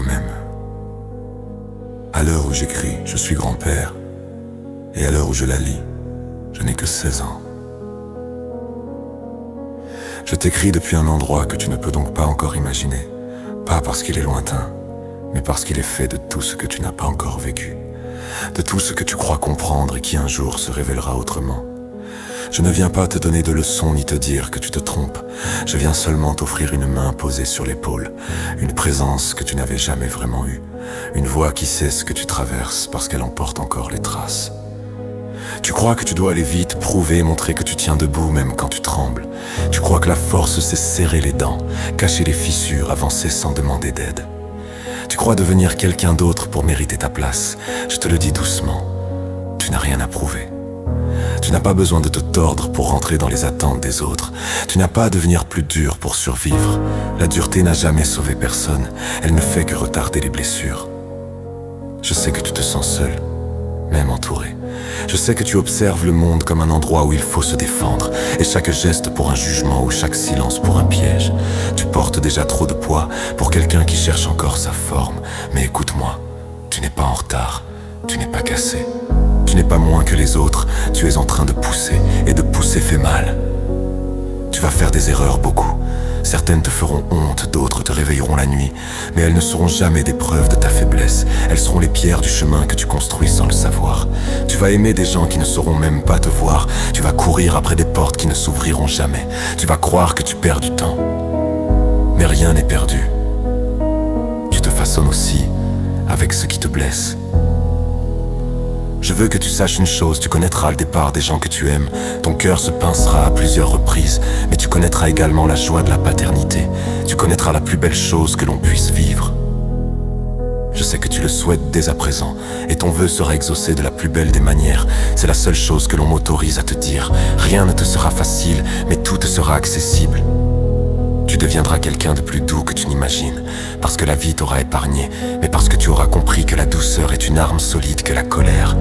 toi-même. À l'heure où j'écris, je suis grand-père, et à l'heure où je la lis, je n'ai que 16 ans. Je t'écris depuis un endroit que tu ne peux donc pas encore imaginer, pas parce qu'il est lointain, mais parce qu'il est fait de tout ce que tu n'as pas encore vécu, de tout ce que tu crois comprendre et qui un jour se révélera autrement. Je ne viens pas te donner de leçons ni te dire que tu te trompes. Je viens seulement t'offrir une main posée sur l'épaule, une présence que tu n'avais jamais vraiment eue, une voix qui sait ce que tu traverses parce qu'elle en porte encore les traces. Tu crois que tu dois aller vite, prouver, montrer que tu tiens debout même quand tu trembles. Tu crois que la force c'est serrer les dents, cacher les fissures, avancer sans demander d'aide. Tu crois devenir quelqu'un d'autre pour mériter ta place. Je te le dis doucement, tu n'as rien à prouver. Tu n'as pas besoin de te tordre pour rentrer dans les attentes des autres. Tu n'as pas à devenir plus dur pour survivre. La dureté n'a jamais sauvé personne. Elle ne fait que retarder les blessures. Je sais que tu te sens seul, même entouré. Je sais que tu observes le monde comme un endroit où il faut se défendre, et chaque geste pour un jugement ou chaque silence pour un piège. Tu portes déjà trop de poids pour quelqu'un qui cherche encore sa forme. Mais écoute-moi, tu n'es pas en retard, tu n'es pas cassé. Tu n'es pas moins que les autres, tu es en train de pousser, et de pousser fait mal. Tu vas faire des erreurs, beaucoup. Certaines te feront honte, d'autres te réveilleront la nuit, mais elles ne seront jamais des preuves de ta faiblesse. Elles seront les pierres du chemin que tu construis sans le savoir. Tu vas aimer des gens qui ne sauront même pas te voir. Tu vas courir après des portes qui ne s'ouvriront jamais. Tu vas croire que tu perds du temps. Mais rien n'est perdu. Tu te façonnes aussi avec ce qui te blesse. Je veux que tu saches une chose, tu connaîtras le départ des gens que tu aimes. Ton cœur se pincera à plusieurs reprises, mais tu connaîtras également la joie de la paternité. Tu connaîtras la plus belle chose que l'on puisse vivre. Je sais que tu le souhaites dès à présent, et ton vœu sera exaucé de la plus belle des manières. C'est la seule chose que l'on m'autorise à te dire. Rien ne te sera facile, mais tout te sera accessible. Tu deviendras quelqu'un de plus doux que tu n'imagines, parce que la vie t'aura épargné, mais parce que tu auras compris que la douceur est une arme solide que la colère.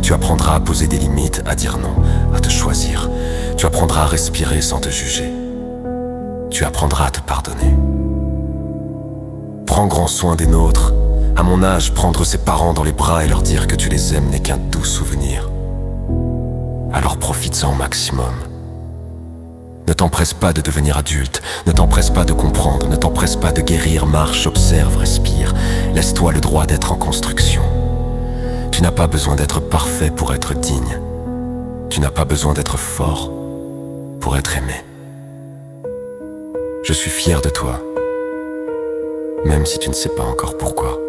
Tu apprendras à poser des limites, à dire non, à te choisir. Tu apprendras à respirer sans te juger. Tu apprendras à te pardonner. Prends grand soin des nôtres. À mon âge, prendre ses parents dans les bras et leur dire que tu les aimes n'est qu'un doux souvenir. Alors profites-en au maximum. Ne t'empresse pas de devenir adulte, ne t'empresse pas de comprendre, ne t'empresse pas de guérir, marche, observe, respire. Laisse-toi le droit d'être en construction. Tu n'as pas besoin d'être parfait pour être digne. Tu n'as pas besoin d'être fort pour être aimé. Je suis fier de toi, même si tu ne sais pas encore pourquoi.